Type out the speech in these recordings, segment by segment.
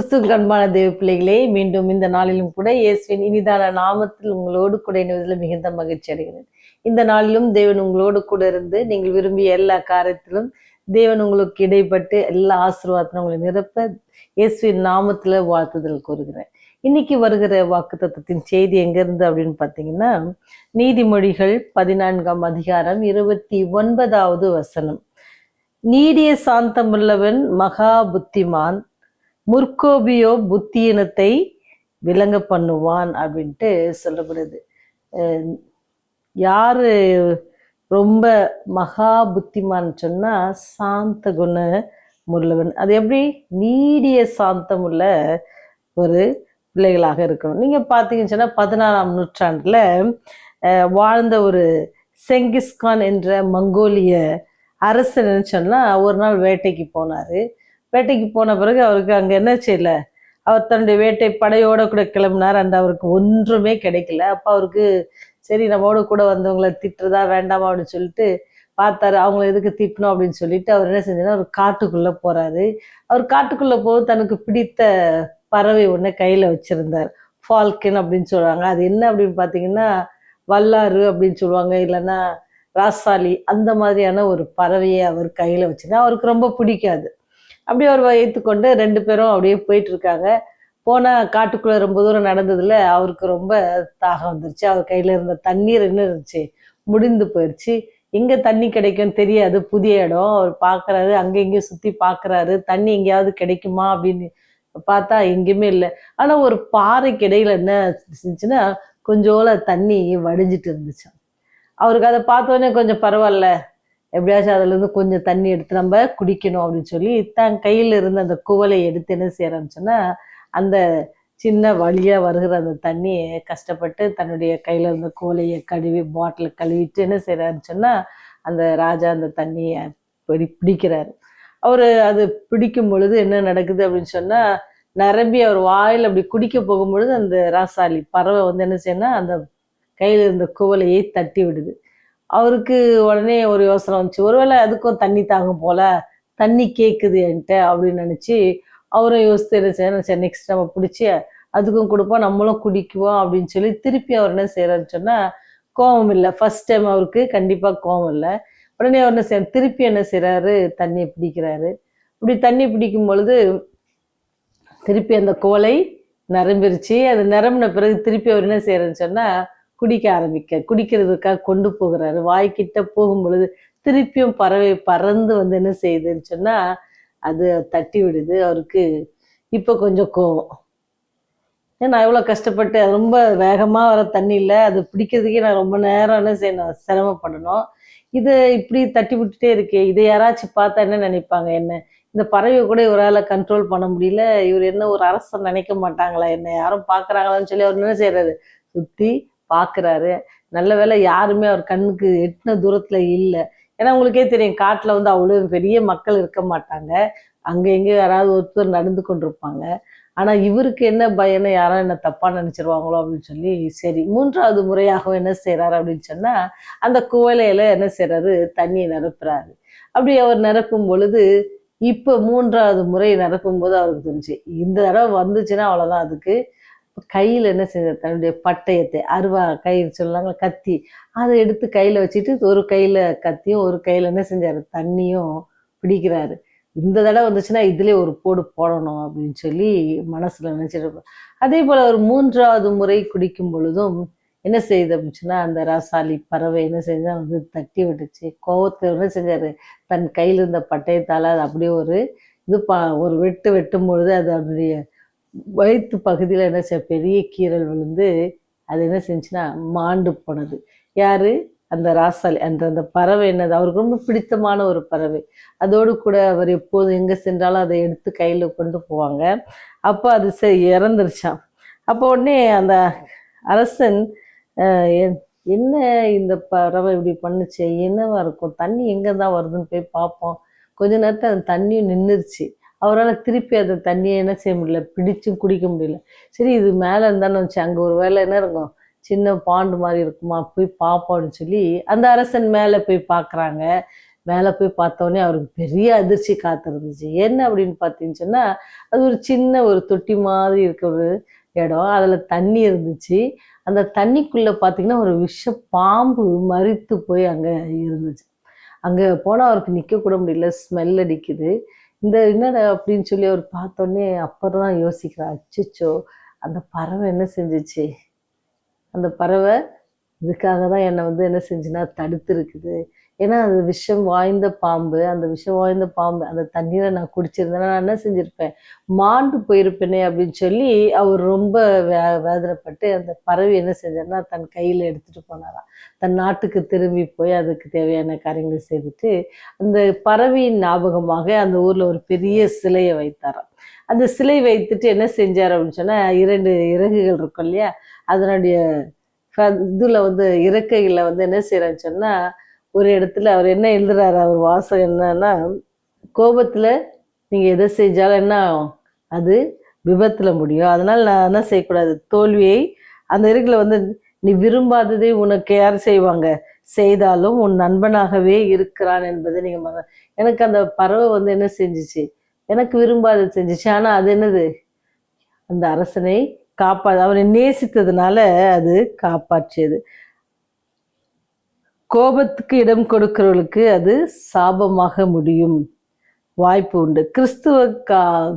கிறிஸ்துவுக்கு அன்பான தேவ பிள்ளைகளே, மீண்டும் இந்த நாளிலும் கூட இயேசுவின் இனிதான நாமத்தில் உங்களோடு கூட இணைவதில் மிகுந்த மகிழ்ச்சி அடைகிறேன். இந்த நாளிலும் தேவன் உங்களோடு கூட இருந்து நீங்கள் விரும்பிய எல்லா காரியத்திலும் தேவன் உங்களுக்கு இடைப்பட்டு எல்லா ஆசீர்வாதத்திலும் உங்களை நிரப்ப இயேசுவின் நாமத்துல வாழ்த்துதல் கூறுகிறேன். இன்னைக்கு வருகிற வாக்குத்தத்தத்தின் செய்தி எங்க இருந்து அப்படின்னு பார்த்தீங்கன்னா, நீதிமொழிகள் 14ஆம் அதிகாரம் 29வது வசனம். நீடிய சாந்தமுள்ளவன் மகா புத்திமான், முற்கோபியோ புத்தியினத்தை விளங்க பண்ணுவான் அப்படின்ட்டு சொல்லப்படுது. யாரு ரொம்ப மகா புத்திமான் சொன்னா சாந்த குண உள்ளவன். அது எப்படி? நீடிய சாந்தம் உள்ள ஒரு பிள்ளைகளாக இருக்கணும். நீங்க பார்த்தீங்கன்னு சொன்னா 16ஆம் நூற்றாண்டுல வாழ்ந்த ஒரு செங்கிஸ்கான் என்ற மங்கோலிய அரசன் சொன்னா ஒரு நாள் வேட்டைக்கு போனாரு. வேட்டைக்கு போன பிறகு அவருக்கு அங்கே என்ன செய்யல, அவர் தன்னுடைய வேட்டை படையோட கூட கிளம்பினார். அந்த அவருக்கு ஒன்றுமே கிடைக்கல. அப்போ அவருக்கு சரி நம்மோட கூட வந்தவங்களை திட்டுறதா வேண்டாமா அப்படின்னு சொல்லிட்டு பார்த்தாரு. அவங்கள எதுக்கு திட்டணும் அப்படின்னு சொல்லிட்டு அவர் என்ன செஞ்சாரு, அவர் காட்டுக்குள்ளே போகிறாரு. அவர் காட்டுக்குள்ளே போக தனக்கு பிடித்த பறவை ஒன்று கையில் வச்சுருந்தார். ஃபால்கன் அப்படின்னு சொல்லுவாங்க. அது என்ன அப்படின்னு பார்த்தீங்கன்னா வல்லாறு அப்படின்னு சொல்லுவாங்க, இல்லைன்னா ராசாலி, அந்த மாதிரியான ஒரு பறவையை அவர் கையில் வச்சுருந்தார். அவருக்கு ரொம்ப பிடிக்காது. அப்படியே அவர் வைத்துக்கொண்டு 2 பேரும் அப்படியே போயிட்டு இருக்காங்க. போனால் காட்டுக்குள்ளே ரொம்ப தூரம் நடந்ததில் அவருக்கு ரொம்ப தாகம் வந்துருச்சு. அவர் கையில் இருந்த தண்ணீர் என்ன இருந்துச்சு, முடிந்து போயிடுச்சு. எங்கே தண்ணி கிடைக்கும் தெரியாது, புதிய இடம். அவர் பார்க்குறாரு, அங்கே இங்கேயும் சுற்றி பார்க்குறாரு, தண்ணி எங்கேயாவது கிடைக்குமா அப்படின்னு பார்த்தா எங்கேயுமே இல்லை. ஆனால் ஒரு பாறைக்கு இடையில என்ன இருந்துச்சுன்னா கொஞ்சோல தண்ணி வடிஞ்சிட்டு இருந்துச்சு. அவருக்கு அதை பார்த்தோன்னே கொஞ்சம் பரவாயில்ல, எப்படியாச்சும் அதுலேருந்து கொஞ்சம் தண்ணி எடுத்து நம்ம குடிக்கணும் அப்படின்னு சொல்லி தன் கையில் இருந்த அந்த குவலை எடுத்து என்ன செய்யறான்னு சொன்னால் அந்த சின்ன வழியாக வருகிற அந்த தண்ணியை கஷ்டப்பட்டு தன்னுடைய கையில் இருந்த குவலையை கழுவி பாட்டில் கழுவிட்டு என்ன செய்யறாருன்னு சொன்னால் அந்த ராஜா அந்த தண்ணியை பிடிக்கிறாரு. அவர் அது பிடிக்கும் பொழுது என்ன நடக்குது அப்படின்னு சொன்னால் நிரம்பி அவர் வாயில் அப்படி குடிக்க போகும்பொழுது அந்த ராசாலி பறவை வந்து என்ன செய்யணும்னா அந்த கையில் இருந்த குவலையை தட்டி விடுது. அவருக்கு உடனே ஒரு யோசனை வந்துச்சு, ஒருவேளை அதுக்கும் தண்ணி தாங்கும் போல, தண்ணி கேட்குது என்கிட்ட அப்படின்னு நினச்சி அவரும் யோசித்து சரி நெக்ஸ்ட் நம்ம பிடிச்சி அதுக்கும் கொடுப்போம், நம்மளும் குடிக்குவோம் அப்படின்னு சொல்லி திருப்பி அவர் என்ன செய்யறாருன்னு சொன்னால் கோபம் இல்லை. ஃபர்ஸ்ட் டைம் அவருக்கு கண்டிப்பாக கோபம் இல்லை. உடனே அவர் என்ன செய்ய திருப்பி என்ன செய்கிறாரு, தண்ணியை பிடிக்கிறாரு. இப்படி தண்ணி பிடிக்கும் பொழுது திருப்பி அந்த கோலை நிரம்பிருச்சு. அது நிரம்பின பிறகு திருப்பி அவர் என்ன செய்யறாருன்னு சொன்னால் குடிக்கிறதுக்காக கொண்டு போகிறாரு. வாய்க்கிட்ட போகும் பொழுது திருப்பியும் பறவை பறந்து வந்து என்ன செய்யுதுன்னு சொன்னா அது தட்டி விடுது. அவருக்கு இப்போ கொஞ்சம் கோவம். நான் எவ்வளோ கஷ்டப்பட்டு ரொம்ப வேகமாக வர தண்ணி இல்லை, அது பிடிக்கிறதுக்கே நான் ரொம்ப நேரம் என்ன செய்யணும், சிரமப்படணும். இதை இப்படி தட்டி விட்டுட்டே இருக்கே, இதை யாராச்சும் பார்த்தா என்ன நினைப்பாங்க, என்ன இந்த பறவையை கூட இவரால் கண்ட்ரோல் பண்ண முடியல, இவர் என்ன ஒரு அரசன் நினைக்க மாட்டாங்களா, என்ன யாரும் பார்க்குறாங்களான்னு சொல்லி அவர் என்ன செய்யறாரு, சுற்றி பார்க்குறாரு. நல்ல வேளை யாருமே அவர் கண்ணுக்கு எட்டின தூரத்தில் இல்லை. ஏன்னா உங்களுக்கே தெரியும், காட்டில் வந்து அவ்வளோ பெரிய மக்கள் இருக்க மாட்டாங்க, அங்கே எங்கே யாராவது ஒருத்தர் நடந்து கொண்டிருப்பாங்க. ஆனால் இவருக்கு என்ன பயன்னு யாரும் என்ன தப்பாக நினச்சிருவாங்களோ அப்படின்னு சொல்லி சரி 3வது முறையாக என்ன செய்கிறாரு அப்படின்னு சொன்னால் அந்த குவலையில் என்ன செய்கிறாரு, தண்ணியை நிரப்புறாரு. அப்படி அவர் நிரப்பும் பொழுது இப்போ 3வது முறை நிரப்பும் போது அவருக்கு தெரிஞ்சு இந்த தடவை வந்துச்சுன்னா அவ்வளோதான். அதுக்கு கையில் என்ன செஞ்சார், தன்னுடைய பட்டயத்தை அருவா கை சொல்லாங்க கத்தி, அதை எடுத்து கையில் வச்சுட்டு ஒரு கையில் கத்தியும் ஒரு கையில் என்ன செஞ்சார், தண்ணியும் பிடிக்கிறாரு. இந்த தடவை வந்துச்சுன்னா இதுலேயே ஒரு போடு போடணும் அப்படின்னு சொல்லி மனசில் நினச்சிட்டு அதே போல் ஒரு 3வது முறை குடிக்கும் பொழுதும் என்ன செய்யுது அப்படின்னு சொன்னால் அந்த ராசாலி பறவை என்ன செஞ்சால் வந்து தட்டி விட்டுச்சு. கோவத்தில் என்ன செஞ்சார், தன் கையில் இருந்த பட்டயத்தால் அது அப்படியே ஒரு ஒரு வெட்டும் பொழுது அது அதனுடைய வயிற்று பகுதியில் என்ன செய்ய பெரிய கீறல் விழுந்து அது என்ன செஞ்சுன்னா மாண்டு போனது. யாரு, அந்த ராசாலி அந்த பறவை என்னது அவருக்கு ரொம்ப பிடித்தமான ஒரு பறவை. அதோடு கூட அவர் எப்போதும் எங்கே சென்றாலும் அதை எடுத்து கையில் கொண்டு போவாங்க. அப்போ அது இறந்துருச்சான். அப்போ உடனே அந்த அரசன் என்ன இந்த பறவை இப்படி பண்ணுச்சு, என்னவா இருக்கும், தண்ணி எங்கே தான் வருதுன்னு போய் பார்ப்போம். கொஞ்ச நேரத்தில் அந்த தண்ணியும் நின்றுருச்சு. அவரால் திருப்பி அந்த தண்ணியை என்ன செய்ய முடியல, பிடிச்சும் குடிக்க முடியல. சரி இது மேலே இருந்தான்னு வச்சு அங்கே ஒரு வேலை என்ன இருக்கும், சின்ன பாண்டு மாதிரி இருக்குமா, போய் பார்ப்போம் அப்படின்னு சொல்லி அந்த அரசன் மேலே போய் பார்க்குறாங்க. மேலே போய் பார்த்தோன்னே அவருக்கு பெரிய அதிர்ச்சி காத்திருந்துச்சு. என்ன அப்படின்னு பார்த்தீங்கன்னு சொன்னா, அது ஒரு சின்ன ஒரு தொட்டி மாதிரி இருக்க ஒரு இடம். அதில் தண்ணி இருந்துச்சு. அந்த தண்ணிக்குள்ள பார்த்தீங்கன்னா, ஒரு விஷ பாம்பு மரித்து போய் அங்க இருந்துச்சு. அங்க போனா அவருக்கு நிக்க கூட முடியல. ஸ்மெல் அடிக்குது. இந்த என்னடா அப்படின்னு சொல்லி அவர் பார்த்தோன்னே அப்புறம் தான் யோசிக்கிறார். அச்சச்சோ! அந்த பறவை என்ன செஞ்சுச்சு? அந்த பறவை இதுக்காக தான் என்னை வந்து என்ன செஞ்சுன்னா தடுத்துருக்குது. ஏன்னா அது விஷம் வாய்ந்த பாம்பு. அந்த விஷம் வாய்ந்த பாம்பு அந்த தண்ணீரை நான் குடிச்சிருந்தேன்னா நான் என்ன செஞ்சிருப்பேன்? மாண்டு போயிருப்பேனே அப்படின்னு சொல்லி அவர் ரொம்ப வேதனைப்பட்டு அந்த பறவை என்ன செஞ்சாருன்னா தன் கையில் எடுத்துட்டு போனாராம். தன் நாட்டுக்கு திரும்பி போய் அதுக்கு தேவையான காரியங்களை செய்துட்டு அந்த பறவையின் ஞாபகமாக அந்த ஊர்ல ஒரு பெரிய சிலையை வைத்தாராம். அந்த சிலை வைத்துட்டு என்ன செஞ்சார் அப்படின்னு சொன்னா 2 இறகுகள் இருக்கும் இல்லையா? அதனுடைய இதுல வந்து இறக்கைகளை வந்து என்ன செய்யறான்னு சொன்னா ஒரு இடத்துல அவர் என்ன எழுதுறாரு, அவர் வாசகம் என்னன்னா, கோபத்துல நீங்க எதை செஞ்சாலும் என்ன ஆகும்? அது விபத்துல முடியும். அதனால நான் என்ன செய்யக்கூடாது? தோல்வியை அந்த இருக்குல வந்து நீ விரும்பாததை உனக்கு யார் செய்வாங்க? செய்தாலும் உன் நண்பனாகவே இருக்கிறான் என்பதை நீங்க எனக்கு அந்த பறவை வந்து என்ன செஞ்சுச்சு? எனக்கு விரும்பாதது செஞ்சுச்சு. ஆனா அது என்னது? அந்த அரசனை அவனை நேசித்ததுனால அது காப்பாற்றியது. கோபத்துக்கு இடம் கொடுக்கிறவர்களுக்கு அது சாபமாக முடியும். வாய்ப்பு உண்டு. கிறிஸ்துவ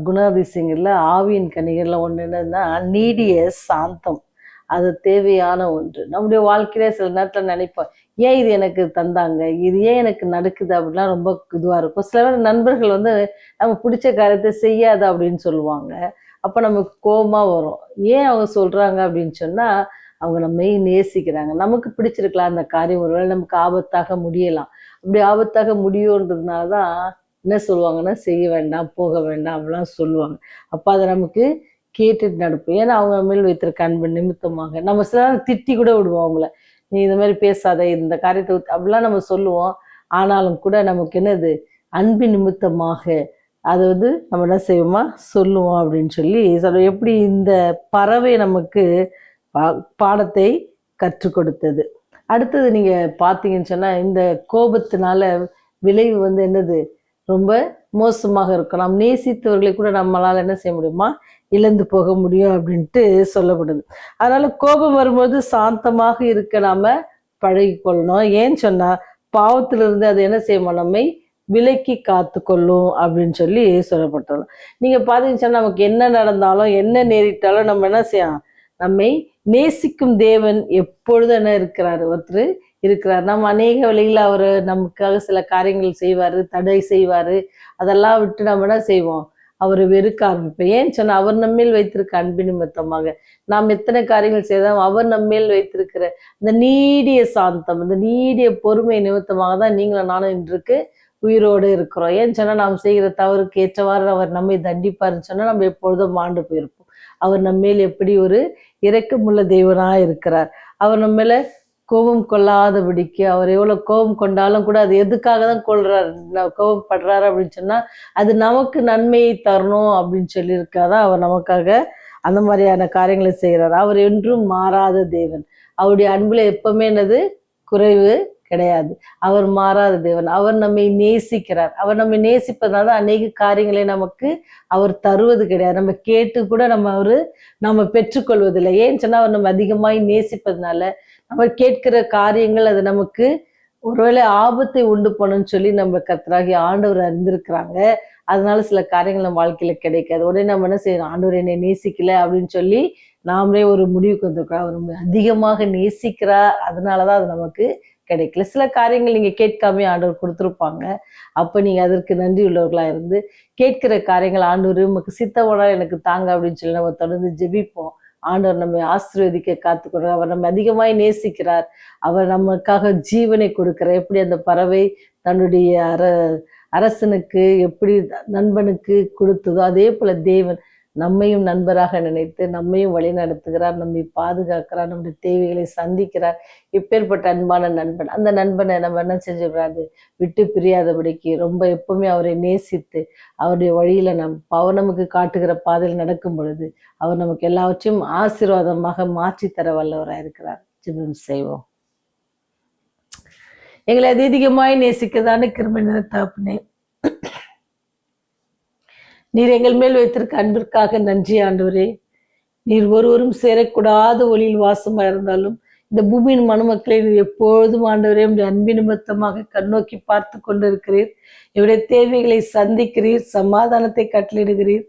குணாதிசயங்கள்ல ஆவியின் கனிகள்ல ஒண்ணு என்னன்னா நீடிய சாந்தம். அது தேவையான ஒன்று. நம்முடைய வாழ்க்கையில சில நேரத்துல நினைப்போம், ஏன் இது எனக்கு தந்தாங்க? இது ஏன் எனக்கு நடக்குது? அப்படிலாம் ரொம்ப இதுவா இருக்கும். சில பேர் நண்பர்கள் வந்து நம்ம பிடிச்ச காரியத்தை செய்யாத அப்படின்னு சொல்லுவாங்க. அப்ப நமக்கு கோபமா வரும். ஏன் அவங்க சொல்றாங்க அப்படின்னு சொன்னா, அவங்க நம்மை நேசிக்கிறாங்க. நமக்கு பிடிச்சிருக்கலாம் அந்த காரியம். ஒருவேளை நமக்கு ஆபத்தாக முடியலாம். அப்படி ஆபத்தாக முடியுன்றதுனால தான் என்ன சொல்லுவாங்கன்னா, செய்ய வேண்டாம், போக வேண்டாம் அப்படிலாம் சொல்லுவாங்க. அப்ப அத நமக்கு கேட்டுட்டு நடப்போம். ஏன்னா அவங்க மேல் வைத்திருக்க அன்பு நிமித்தமாக. நம்ம சில நேரம் திட்டி கூட விடுவோம் அவங்கள. நீ இந்த மாதிரி பேசாத, இந்த காரியத்தை அப்படிலாம் நம்ம சொல்லுவோம். ஆனாலும் கூட நமக்கு என்னது? அன்பு நிமித்தமாக அது வந்து நம்ம என்ன செய்வோமா? சொல்லுவோம் அப்படின்னு சொல்லி சொல்லுவோம். எப்படி இந்த பறவை நமக்கு பாடத்தை கற்றுக் கொடுத்தது. அடுத்தது நீங்க பார்த்தீங்கன்னு சொன்னா, இந்த கோபத்தினால விளைவு வந்து என்னது? ரொம்ப மோசமாக இருக்கும். நாம் நேசித்தவர்களை கூட நம்மளால என்ன செய்ய முடியுமா? இழந்து போக முடியும் அப்படின்ட்டு சொல்லப்படுது. அதனால கோபம் வரும்போது சாந்தமாக இருக்க நாம பழகிக்கொள்ளணும். ஏன்னு சொன்னா, பாவத்திலிருந்து அது என்ன செய்யுமா? நம்மை விலக்கி காத்து கொள்ளும் அப்படின்னு சொல்லி சொல்லப்பட்டுள்ளது. நீங்க பார்த்தீங்கன்னு சொன்னா, நமக்கு என்ன நடந்தாலும், என்ன நேரிட்டாலும் நம்ம என்ன செய்யலாம்? நம்மை நேசிக்கும் தேவன் எப்பொழுதும் என்ன இருக்கிறாரு? ஒருத்தர் இருக்கிறார். நம்ம அநேக வழியில் அவர் நமக்காக சில காரியங்கள் செய்வாரு, தடை செய்வாரு. அதெல்லாம் விட்டு நம்ம என்ன செய்வோம்? அவரை வெறுக்க ஆரம்பிப்போம். ஏன்னு சொன்னா அவர் நம்மேல் வைத்திருக்க அன்பு நிமித்தமாக. நாம் எத்தனை காரியங்கள் செய்தாலும் அவர் நம்மேல் வைத்திருக்கிற இந்த நீடிய சாந்தம், இந்த நீடிய பொறுமை நிமித்தமாக தான் நீங்களும் நானும் இன்றைக்கு உயிரோடு இருக்கிறோம். ஏன்னு சொன்னா நாம் செய்கிற தவறுக்கு ஏற்றவாறு அவர் நம்மை தண்டிப்பாருன்னு சொன்னா நம்ம எப்பொழுதும் மாண்டு போயிருப்போம். அவர் நம்மேல் எப்படி ஒரு இரக்கமுள்ள தெய்வனாக இருக்கிறார். அவர் நம்ம மேல கோபம் கொள்ளாதபடிக்கு அவர் எவ்வளவு கோபம் கொண்டாலும் கூட அது எதுக்காக தான் கொள்றாரு, கோபப்படுறாரு அப்படின்னு சொன்னா அது நமக்கு நன்மையை தரணும் அப்படின்னு சொல்லியிருக்காதான் அவர் நமக்காக அந்த மாதிரியான காரியங்களை செய்கிறார். அவர் என்றும் மாறாத தேவன். அவருடைய அன்புல எப்பவுமே என்னது? குறைவு கிடையாது. அவர் மாறாத தேவன். அவர் நம்மை நேசிக்கிறார். அவர் நம்மை நேசிப்பதனால அநேக காரியங்களை நமக்கு அவர் தருவது கிடையாது. நம்ம கேட்டு கூட நம்ம பெற்றுக்கொள்வதில்லை. ஏன்னு சொன்னா அவர் நம்ம அதிகமாய் நேசிப்பதனால நம்ம கேட்கிற காரியங்கள் அது நமக்கு ஒருவேளை ஆபத்தை உண்டு பண்ணுன்னு சொல்லி நம்ம கர்த்தராகிய ஆண்டவர் அறிந்திருக்கிறாங்க. அதனால சில காரியங்கள் நம்ம வாழ்க்கையில கிடைக்காது. உடனே நம்ம என்ன செய்யணும்? ஆண்டவர் என்னை நேசிக்கல அப்படின்னு சொல்லி நாமளே ஒரு முடிவுக்கு வந்திருக்கிறோம். அவர் நம்ம அதிகமாக நேசிக்கிறார். அதனாலதான் அது நமக்கு கிடைக்கல. சில காரியங்கள் நீங்க கேட்காம ஆண்டவர் கொடுத்துருப்பாங்க. அப்ப நீங்க அதற்கு நன்றி உள்ளவர்களா இருந்து கேட்கிற காரியங்கள் ஆண்டவர் உமக்கு சித்தமானா எனக்கு தாங்க அப்படின்னு சொல்லி நம்ம தொடர்ந்து ஜெபிப்போம். ஆண்டவர் நம்மை ஆசீர்வதிக்க காத்துக்கொள்றார். அவர் நம்ம அதிகமாய் நேசிக்கிறார். அவர் நமக்காக ஜீவனை கொடுக்கிறார். எப்படி அந்த பறவை தன்னுடைய அரசனுக்கு எப்படி நண்பனுக்கு கொடுத்ததோ அதே போல தேவன் நம்மையும் நண்பராக நினைத்து நம்மையும் வழி நடத்துகிறார், நம்மை பாதுகாக்கிறார், நம்முடைய தேவைகளை சந்திக்கிறார். இப்பேற்பட்ட அன்பான நண்பன். அந்த நண்பனை நம்ம என்ன செஞ்சுக்கிறாரு? விட்டு பிரியாதபடிக்கு ரொம்ப எப்பவுமே அவரை நேசித்து அவருடைய வழியில அவர் நமக்கு காட்டுகிற பாதையில் நடக்கும் பொழுது அவர் நமக்கு எல்லாவற்றையும் ஆசீர்வாதமாக மாற்றி தர வல்லவராக இருக்கிறார். ஜெபம் செய்வோம். எங்களை அதிகமாய் நேசிக்கதான கிருபை நிறைந்த தகப்பனே, நீர் எங்கள் மேல் வைத்திருக்க அன்பிற்காக நன்றி ஆண்டவரே. நீர் ஒருவரும் சேரக்கூடாத ஒளியில் வாசமா இருந்தாலும் இந்த பூமியின் மனுமக்களை நீர் எப்பொழுதும் ஆண்டவரே உடைய அன்பின் நிமித்தமாக கண்ணோக்கி பார்த்து கொண்டிருக்கிறீர். இவருடைய தேவைகளை சந்திக்கிறீர், சமாதானத்தை கட்டளிடுகிறீர்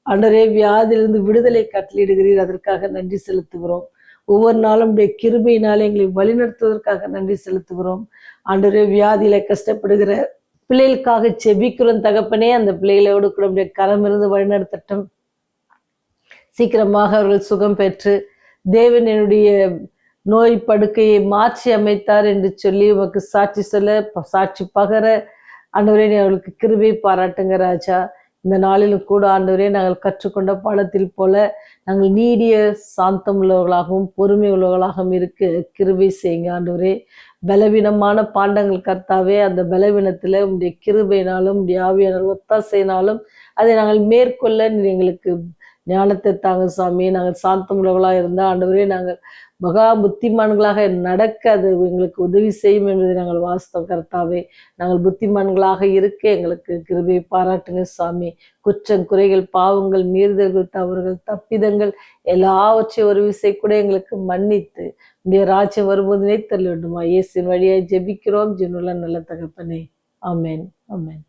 ஆண்டவரே, வியாதியிலிருந்து விடுதலை கட்டளிடுகிறீர். அதற்காக நன்றி செலுத்துகிறோம். ஒவ்வொரு நாளும் உடைய கிருபையினாலே எங்களை வழிநடத்துவதற்காக நன்றி செலுத்துகிறோம். ஆண்டவரே, வியாதியில கஷ்டப்படுகிற பிள்ளைகளுக்காக செபிக்கிறோம் தகப்பனே. அந்த பிள்ளைகளோடு கூட உடைய கரமிருந்து வழிநடத்தட்டும். சீக்கிரமாக அவர்கள் சுகம் பெற்று தேவன் என்னுடைய நோய் படுக்கையை மாற்றி அமைத்தார் என்று சொல்லி உமக்கு சாட்சி சொல்ல, சாட்சி பகர ஆண்டவரே அவர்களுக்கு கிருபை பாராட்டுங்க ராஜா. இந்த நாளிலும் கூட ஆண்டவரே, நாங்கள் கற்றுக்கொண்ட பாடத்தில் போல நாங்கள் நீடிய சாந்தம் உள்ளவர்களாகவும் பொறுமை உள்ளவர்களாகவும் இருக்க கிருபை செய்யுங்க ஆண்டவரே. பலவீனமான பாண்டங்கள் கர்த்தாவே, அந்த பலவீனத்துல உடைய கிருபையினாலும் உடைய ஆவியானவர் ஒத்தாசையினாலும் அதை நாங்கள் மேற்கொள்ள எங்களுக்கு ஞானத்தை தாங்க சாமி. நாங்கள் சாந்தம் உள்ளவர்களாக இருந்தால் ஆண்டவரே, நாங்கள் மகா புத்திமான்களாக நடக்க அது எங்களுக்கு உதவி செய்யும் என்பதை நாங்கள் வாஸ்தவம் கர்த்தாவே. நாங்கள் புத்திமான்களாக இருக்க எங்களுக்கு கிருபையை பாராட்டுங்க சாமி. குற்றம் குறைகள் பாவங்கள் மீறுதல்கள் தவறுகள் தப்பிதங்கள் எல்லாவற்றையும் ஒரு விசை கூட எங்களுக்கு மன்னித்து உடைய ராஜ்யம் வரும்போது நினைத்தல் வேண்டுமா. இயேசுவின் வழியாய் ஜெபிக்கிறோம் ஜீவனுள்ள நல்ல தகப்பனே. ஆமென், ஆமென்.